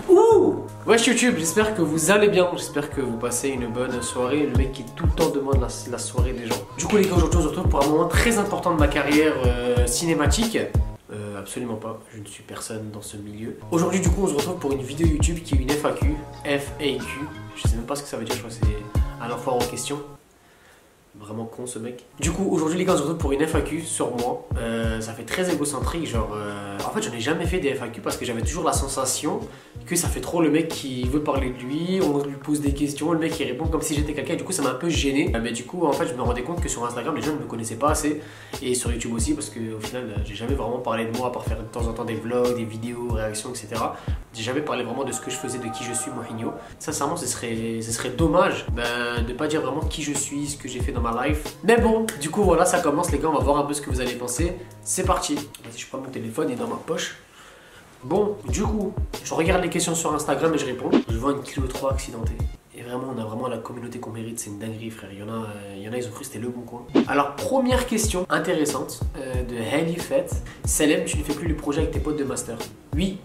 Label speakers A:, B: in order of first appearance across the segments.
A: Ouh! Wesh YouTube, j'espère que vous allez bien, j'espère que vous passez une bonne soirée. Le mec qui tout le temps demande la soirée des gens. Du coup les gars, aujourd'hui on se retrouve pour un moment très important de ma carrière cinématique. Absolument pas, je ne suis personne dans ce milieu. Aujourd'hui du coup on se retrouve pour une vidéo YouTube qui est une FAQ. FAQ, je sais même pas ce que ça veut dire, je crois que c'est un enfant en question. Vraiment con ce mec. Du coup aujourd'hui les gars on se retrouve pour une FAQ sur moi. Ça fait très égocentrique, genre en fait j'en ai jamais fait des FAQ parce que j'avais toujours la sensation que ça fait trop le mec qui veut parler de lui, on lui pose des questions, le mec il répond comme si j'étais quelqu'un et du coup ça m'a un peu gêné. Mais du coup en fait je me rendais compte que sur Instagram les gens ne me connaissaient pas assez et sur YouTube aussi parce que au final j'ai jamais vraiment parlé de moi à part faire de temps en temps des vlogs, des vidéos, réactions etc. J'ai jamais parlé vraiment de ce que je faisais, de qui je suis Mourinho. Sincèrement ce serait dommage de pas dire vraiment qui je suis, ce que j'ai fait dans ma life. Mais bon, du coup voilà, ça commence les gars, on va voir un peu ce que vous allez penser. C'est parti. Vas-y, je prends mon téléphone, il est dans ma poche. Bon, du coup, je regarde les questions sur Instagram et je réponds. Je vois une Clio 3 accidentée. Et vraiment, on a vraiment la communauté qu'on mérite, c'est une dinguerie frère. Il y en a, ils ont cru que c'était le bon coin. Alors, première question intéressante de Henny Fett. Selem, tu ne fais plus le projet avec tes potes de master? Oui.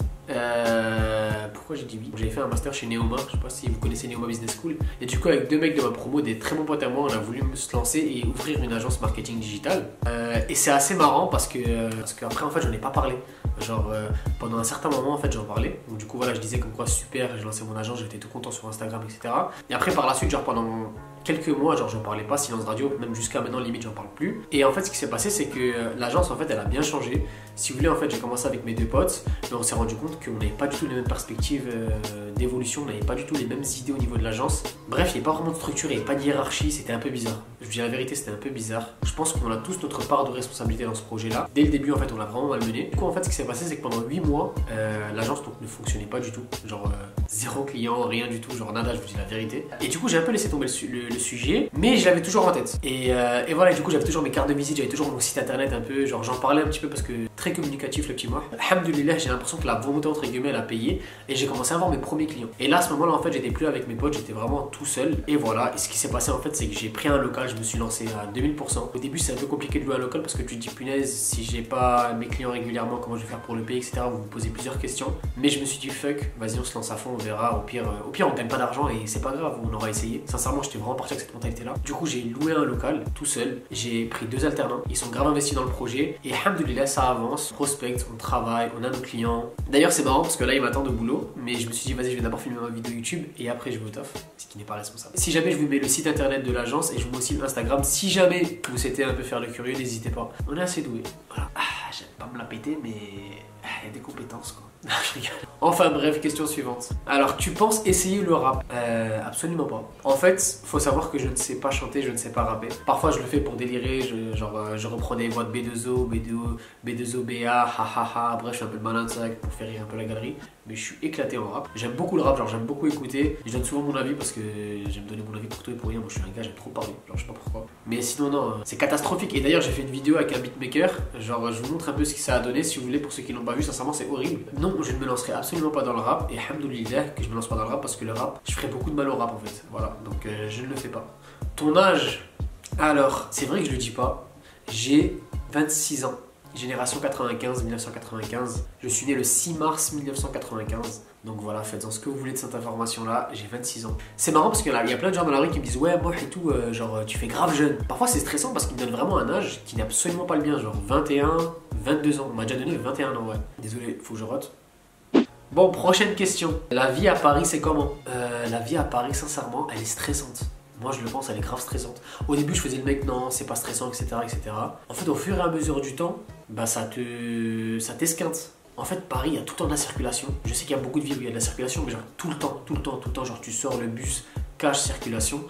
A: Pourquoi j'ai dit oui? J'avais fait un master chez Neoma, je sais pas si vous connaissez Neoma Business School. Et du coup avec deux mecs de ma promo, des très bons potes à moi, on a voulu se lancer et ouvrir une agence marketing digital. Et c'est assez marrant parce qu'après en fait j'en ai pas parlé. Genre pendant un certain moment en fait j'en parlais. Donc du coup voilà, je disais comme quoi super, j'ai lancé mon agence, j'étais tout content sur Instagram etc. Et après par la suite genre pendant quelques mois, genre j'en parlais pas, silence radio, même jusqu'à maintenant limite j'en parle plus. Et en fait ce qui s'est passé c'est que l'agence en fait elle a bien changé. Si vous voulez en fait j'ai commencé avec mes deux potes, mais on s'est rendu compte qu'on n'avait pas du tout les mêmes perspectives d'évolution, on n'avait pas du tout les mêmes idées au niveau de l'agence. Bref, il n'y avait pas vraiment de structure, il n'y avait pas de hiérarchie, c'était un peu bizarre. Je vous dis la vérité, c'était un peu bizarre. Je pense qu'on a tous notre part de responsabilité dans ce projet-là. Dès le début en fait on l'a vraiment malmené. Du coup en fait ce qui s'est passé c'est que pendant 8 mois, l'agence donc ne fonctionnait pas du tout. Genre zéro client, rien du tout, genre nada, je vous dis la vérité. Et du coup j'ai un peu laissé tomber le sujet, mais je l'avais toujours en tête. Et voilà, du coup j'avais toujours mes cartes de visite, j'avais toujours mon site internet un peu, genre j'en parlais un petit peu parce que très communicatif le petit moi. Alhamdoulilah, j'ai l'impression que la volonté entre guillemets elle a payé et j'ai commencé à avoir mes premiers clients. Et là à ce moment-là en fait j'étais plus avec mes potes, j'étais vraiment tout seul. Et voilà, et ce qui s'est passé en fait c'est que j'ai pris un local, je me suis lancé à 2000%. Au début c'est un peu compliqué de louer un local parce que tu te dis punaise, si j'ai pas mes clients régulièrement, comment je vais faire pour le payer, etc. Vous vous posez plusieurs questions. Mais je me suis dit fuck, vas-y on se lance à fond, on verra. Au pire on gagne pas d'argent et c'est pas grave, on aura essayé. Sincèrement j'étais vraiment parti avec cette mentalité là. Du coup j'ai loué un local tout seul, j'ai pris 2 alternants, ils sont grave investis dans le projet et alhamdoulilah ça avance, on prospecte, on travaille, on a nos clients. D'ailleurs c'est marrant parce que là ils m'attendent au boulot, mais je me suis dit vas-y je vais d'abord filmer ma vidéo YouTube et après je vais au taf, ce qui n'est pas responsable. Si jamais je vous mets le site internet de l'agence et je vous mets aussi l'Instagram, si jamais vous souhaitez un peu faire le curieux, n'hésitez pas. On est assez doués. Voilà. J'aime pas me la péter mais il y a des compétences quoi. Je rigole. Enfin bref, question suivante. Alors tu penses essayer le rap? Absolument pas. En fait, faut savoir que je ne sais pas chanter, je ne sais pas rapper. Parfois je le fais pour délirer, je reprends des voix de B2O, B2O, BA, hahaha, bref je suis un peu de malin de ça pour faire rire un peu la galerie. Mais je suis éclaté en rap. J'aime beaucoup le rap, genre j'aime beaucoup écouter. Je donne souvent mon avis parce que j'aime donner mon avis pour tout et pour rien. Moi je suis un gars, j'aime trop parler, genre je sais pas pourquoi. Mais sinon non, c'est catastrophique. Et d'ailleurs j'ai fait une vidéo avec un beatmaker. Genre je vous montre un peu ce que ça a donné si vous voulez pour ceux qui l'ont pas vu. Sincèrement c'est horrible. Non, je ne me lancerai absolument pas dans le rap. Et alhamdoulilah que je me lance pas dans le rap parce que le rap, je ferai beaucoup de mal au rap en fait. Voilà, donc je ne le fais pas. Ton âge? Alors, c'est vrai que je le dis pas. J'ai 26 ans. Génération 95, 1995. Je suis né le 6 mars 1995. Donc voilà, faites-en ce que vous voulez de cette information-là. J'ai 26 ans. C'est marrant parce qu'il y a plein de gens dans la rue qui me disent ouais, moi et tout, genre tu fais grave jeune. Parfois c'est stressant parce qu'ils me donnent vraiment un âge qui n'est absolument pas le mien. Genre 21, 22 ans. On m'a déjà donné 21 ans, ouais. Désolé, faut que je rote. Bon, prochaine question. La vie à Paris, c'est comment? La vie à Paris, sincèrement, elle est stressante. Moi, je le pense, elle est grave stressante. Au début, je faisais le mec, non, c'est pas stressant, etc., etc. En fait, au fur et à mesure du temps, bah, ça t'esquinte. En fait, Paris, il y a tout le temps de la circulation. Je sais qu'il y a beaucoup de villes où il y a de la circulation, mais genre tout le temps. Genre, tu sors le bus, cash, circulation.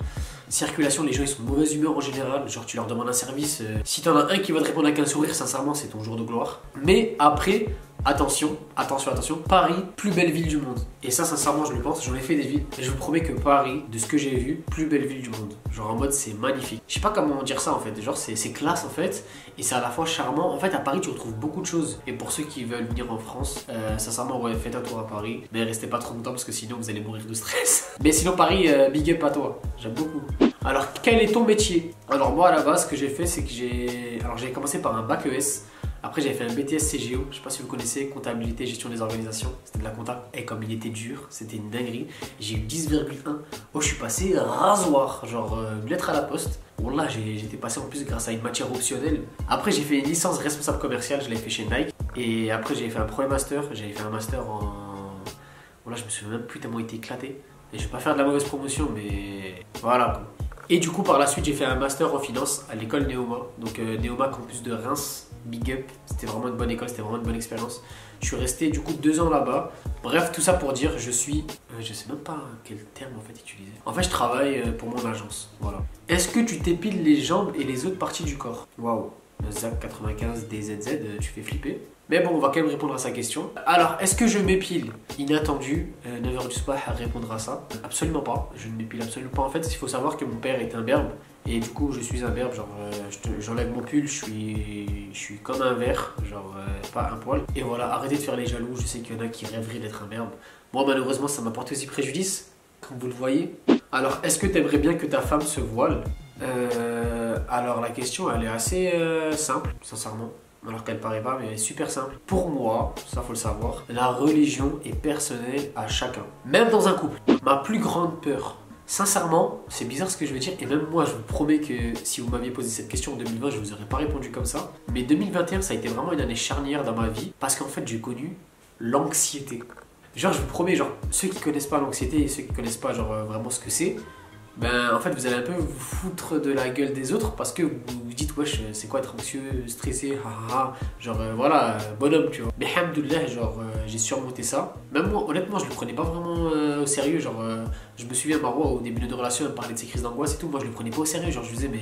A: Circulation, les gens ils sont de mauvaise humeur en général. Genre, tu leur demandes un service. Si t'en as un qui va te répondre avec un sourire, sincèrement, c'est ton jour de gloire. Mais après, attention, Paris, plus belle ville du monde. Et ça, sincèrement, je le pense, j'en ai fait des villes. Et je vous promets que Paris, de ce que j'ai vu, plus belle ville du monde. Genre en mode, c'est magnifique. Je sais pas comment dire ça en fait. Genre, c'est classe en fait. Et c'est à la fois charmant. En fait, à Paris, tu retrouves beaucoup de choses. Et pour ceux qui veulent venir en France, sincèrement, ouais, faites un tour à Paris. Mais restez pas trop longtemps parce que sinon, vous allez mourir de stress. Mais sinon, Paris, big up à toi. J'aime beaucoup. Alors, quel est ton métier? Alors, moi, à la base, ce que j'ai fait, c'est que j'ai commencé par un bac ES. Après j'avais fait un BTS CGO, je sais pas si vous connaissez, comptabilité, gestion des organisations. C'était de la compta. Et comme il était dur, c'était une dinguerie. J'ai eu 10,1. Oh, je suis passé rasoir, genre une lettre à la poste. Bon là j'étais passé en plus grâce à une matière optionnelle. Après j'ai fait une licence responsable commercial, je l'ai fait chez Nike. Et après j'ai fait un premier master, j'avais fait un master en... Bon là je me souviens même plus tellement été éclaté. Et je vais pas faire de la mauvaise promotion mais voilà. Et du coup par la suite j'ai fait un master en finance à l'école Neoma. Donc Neoma campus de Reims, big up. C'était vraiment une bonne école, c'était vraiment une bonne expérience. Je suis resté du coup 2 ans là-bas. Bref, tout ça pour dire, je suis... je sais même pas quel terme en fait utiliser. En fait, je travaille pour mon agence, voilà. Est-ce que tu t'épiles les jambes et les autres parties du corps? Waouh, Zach 95 DZZ, tu fais flipper. Mais bon, on va quand même répondre à sa question. Alors, est-ce que je m'épile? Inattendu, 9h du soir à répondre à ça. Absolument pas, je ne m'épile absolument pas. En fait, il faut savoir que mon père est un berbe. Et du coup, je suis un berbe, genre, j'enlève mon pull, je suis comme un verre, genre, pas un poil. Et voilà, arrêtez de faire les jaloux, je sais qu'il y en a qui rêveraient d'être un berbe. Moi, malheureusement, ça m'a porté aussi préjudice, comme vous le voyez. Alors, est-ce que tu aimerais bien que ta femme se voile? Alors, la question, elle est assez simple, sincèrement. Alors qu'elle paraît pas, mais elle est super simple. Pour moi, ça faut le savoir, la religion est personnelle à chacun. Même dans un couple. Ma plus grande peur, sincèrement, c'est bizarre ce que je veux dire, et même moi je vous promets que si vous m'aviez posé cette question en 2020, je vous aurais pas répondu comme ça. Mais 2021, ça a été vraiment une année charnière dans ma vie, parce qu'en fait j'ai connu l'anxiété. Genre je vous promets, genre ceux qui connaissent pas l'anxiété et ceux qui connaissent pas genre vraiment ce que c'est, ben en fait vous allez un peu vous foutre de la gueule des autres parce que vous vous dites wesh c'est quoi être anxieux, stressé, genre voilà, bonhomme tu vois. Mais hamdoulilah, genre j'ai surmonté ça. Même moi honnêtement je le prenais pas vraiment au sérieux, genre je me souviens Marwa au début de notre relation elle parlait de ses crises d'angoisse et tout, moi je le prenais pas au sérieux, genre je lui disais mais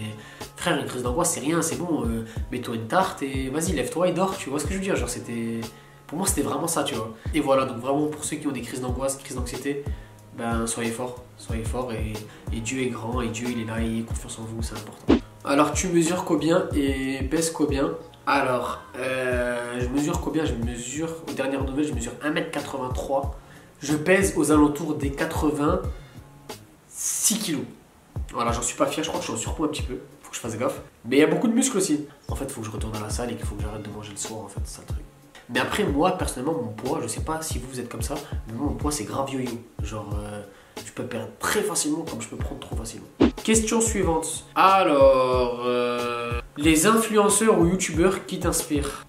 A: frère une crise d'angoisse c'est rien, c'est bon, mets-toi une tarte et vas-y lève-toi et dors, tu vois ce que je veux dire, genre c'était... Pour moi c'était vraiment ça tu vois. Et voilà, donc vraiment pour ceux qui ont des crises d'angoisse, crises d'anxiété, ben soyez forts et Dieu est grand et Dieu il est là, ayez confiance en vous, c'est important. Alors tu mesures combien et pèses combien? Alors je mesure combien? Je mesure, aux dernières nouvelles je mesure 1m83. Je pèse aux alentours des 86 kg. Voilà, j'en suis pas fier, je crois que je suis en surpoids un petit peu, faut que je fasse gaffe. Mais il y a beaucoup de muscles aussi. En fait il faut que je retourne à la salle et qu'il faut que j'arrête de manger le soir, en fait c'est ça le truc. Mais après moi personnellement mon poids, je sais pas si vous êtes comme ça, mais moi mon poids c'est grave yo-yo. Genre je peux perdre très facilement comme je peux prendre trop facilement. Question suivante. Alors les influenceurs ou youtubeurs qui t'inspirent?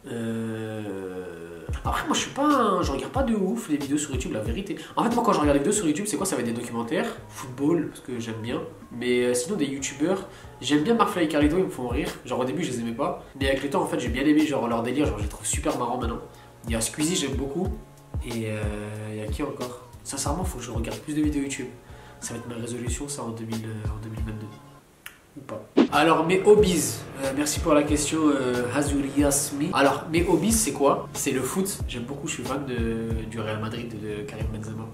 A: Après moi je regarde pas de ouf les vidéos sur YouTube, la vérité. En fait moi quand je regarde les vidéos sur YouTube c'est quoi? Ça va être des documentaires, football parce que j'aime bien. Mais sinon des youtubeurs, j'aime bien McFly et Carlito, ils me font rire. Genre au début je les aimais pas, mais avec le temps en fait j'ai bien aimé genre leur délire, genre je les trouve super marrants maintenant. Il y a Squeezie j'aime beaucoup. Et il y a qui encore? Sincèrement faut que je regarde plus de vidéos YouTube. Ça va être ma résolution ça en 2022. Ou pas. Alors mes hobbies, merci pour la question Hazouri Yasmi. Alors mes hobbies c'est quoi? C'est le foot, j'aime beaucoup, je suis fan du Real Madrid de Karim Benzema.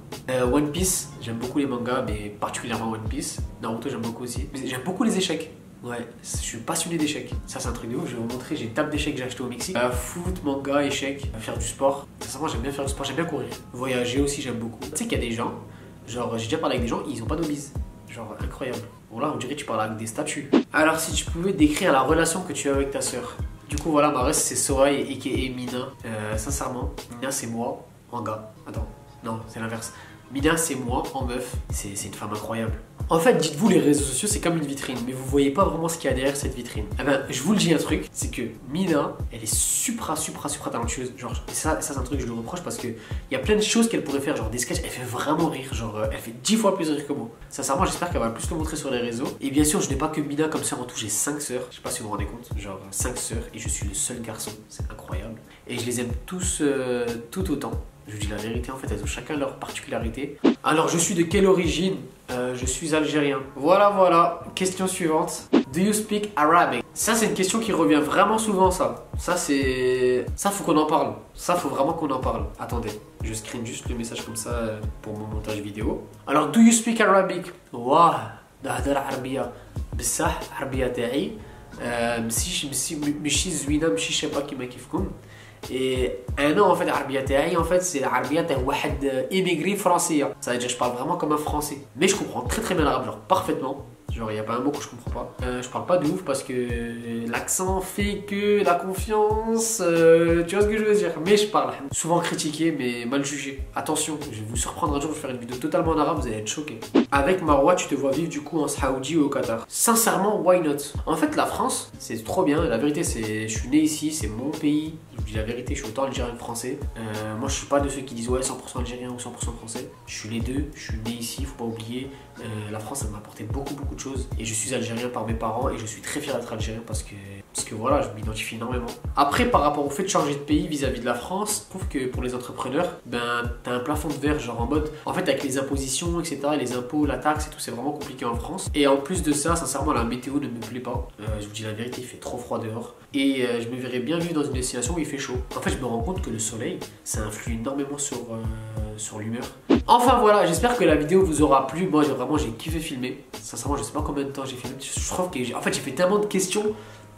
A: One Piece, j'aime beaucoup les mangas mais particulièrement One Piece. Naruto j'aime beaucoup aussi. J'aime beaucoup les échecs. Ouais, je suis passionné d'échecs. Ça c'est un truc de ouf, je vais vous montrer, j'ai une table d'échecs que j'ai acheté au Mexique. Foot, manga, échecs, faire du sport. Sincèrement j'aime bien faire du sport, j'aime bien courir. Voyager aussi j'aime beaucoup. Tu sais qu'il y a des gens, genre j'ai déjà parlé avec des gens, ils ont pas d'hobbies. Genre incroyable. Bon là on dirait que tu parles avec des statues. Alors si tu pouvais décrire la relation que tu as avec ta soeur. Du coup voilà, ma reste c'est Soraï et Mina. Sincèrement, Mina c'est moi en gars. Attends, non c'est l'inverse. Mina c'est moi en meuf. C'est une femme incroyable. En fait, dites-vous, les réseaux sociaux, c'est comme une vitrine, mais vous voyez pas vraiment ce qu'il y a derrière cette vitrine. Eh ben, je vous le dis un truc, c'est que Mina, elle est supra talentueuse. Genre, ça c'est un truc que je lui reproche parce que il y a plein de choses qu'elle pourrait faire, genre des sketchs, elle fait vraiment rire, genre, elle fait 10 fois plus rire que moi. Sincèrement, j'espère qu'elle va plus le montrer sur les réseaux. Et bien sûr, je n'ai pas que Mina comme sœur, en tout, j'ai 5 sœurs. Je sais pas si vous vous rendez compte, genre 5 sœurs, et je suis le seul garçon, c'est incroyable. Et je les aime tous tout autant. Je vous dis la vérité, en fait, elles ont chacun leur particularité. Alors, je suis de quelle origine? Je suis algérien. Voilà. Question suivante. Do you speak Arabic? Ça, c'est une question qui revient vraiment souvent, ça. Ça, faut qu'on en parle. Ça, faut vraiment qu'on en parle. Attendez, je screen juste le message comme ça pour mon montage vidéo. Alors, do you speak Arabic? Wah, نهضر عربية بصح عربية تاعي ماشي زوينة ماشي شابة كيما كيفكم. Et un an en fait, l'Arabia Taï, en fait, c'est l'Arabia Taï Wahed immigré français. Ça veut dire que je parle vraiment comme un français. Mais je comprends très bien l'arabe, genre parfaitement. Genre, il n'y a pas un mot que je comprends pas. Je parle pas de ouf parce que l'accent fait que la confiance, tu vois ce que je veux dire. Mais je parle. Souvent critiqué, mais mal jugé. Attention, je vais vous surprendre un jour, je vais faire une vidéo totalement en arabe, vous allez être choqués. Avec Marwa, tu te vois vivre du coup en Saoudi ou au Qatar. Sincèrement, why not? En fait, la France, c'est trop bien. La vérité, c'est, je suis né ici, c'est mon pays. Je vous dis la vérité, je suis autant algérien que français. Moi, je suis pas de ceux qui disent ouais 100% algérien ou 100% français. Je suis les deux. Je suis né ici, faut pas oublier. La France, elle m'a apporté beaucoup de choses. Et je suis algérien par mes parents et je suis très fier d'être algérien parce que voilà, je m'identifie énormément. Après, par rapport au fait de changer de pays vis-à-vis de la France, je trouve que pour les entrepreneurs, ben, t'as un plafond de verre, genre en mode, en fait, avec les impositions, etc., les impôts, la taxe et tout, c'est vraiment compliqué en France. Et en plus de ça, sincèrement, la météo ne me plaît pas. Je vous dis la vérité, il fait trop froid dehors. Et je me verrais bien vivre dans une destination où il fait chaud. En fait, je me rends compte que le soleil, ça influe énormément sur l'humeur. Enfin voilà, j'espère que la vidéo vous aura plu. Moi, j'ai kiffé filmer. Sincèrement, je sais pas combien de temps j'ai filmé. Je trouve que en fait, j'ai fait tellement de questions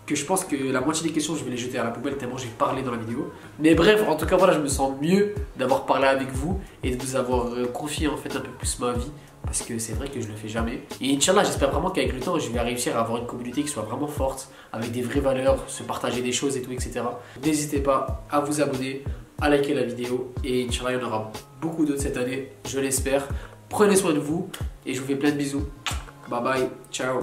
A: que je pense que la moitié des questions, je vais les jeter à la poubelle tellement j'ai parlé dans la vidéo. Mais bref, en tout cas, voilà, je me sens mieux d'avoir parlé avec vous et de vous avoir confié en fait un peu plus ma vie. Parce que c'est vrai que je le fais jamais. Et Inch'Allah, j'espère vraiment qu'avec le temps, je vais réussir à avoir une communauté qui soit vraiment forte, avec des vraies valeurs, se partager des choses et tout, etc. N'hésitez pas à vous abonner, à liker la vidéo. Et Inch'Allah, il y en aura beaucoup d'autres cette année, je l'espère. Prenez soin de vous et je vous fais plein de bisous. Bye bye, ciao.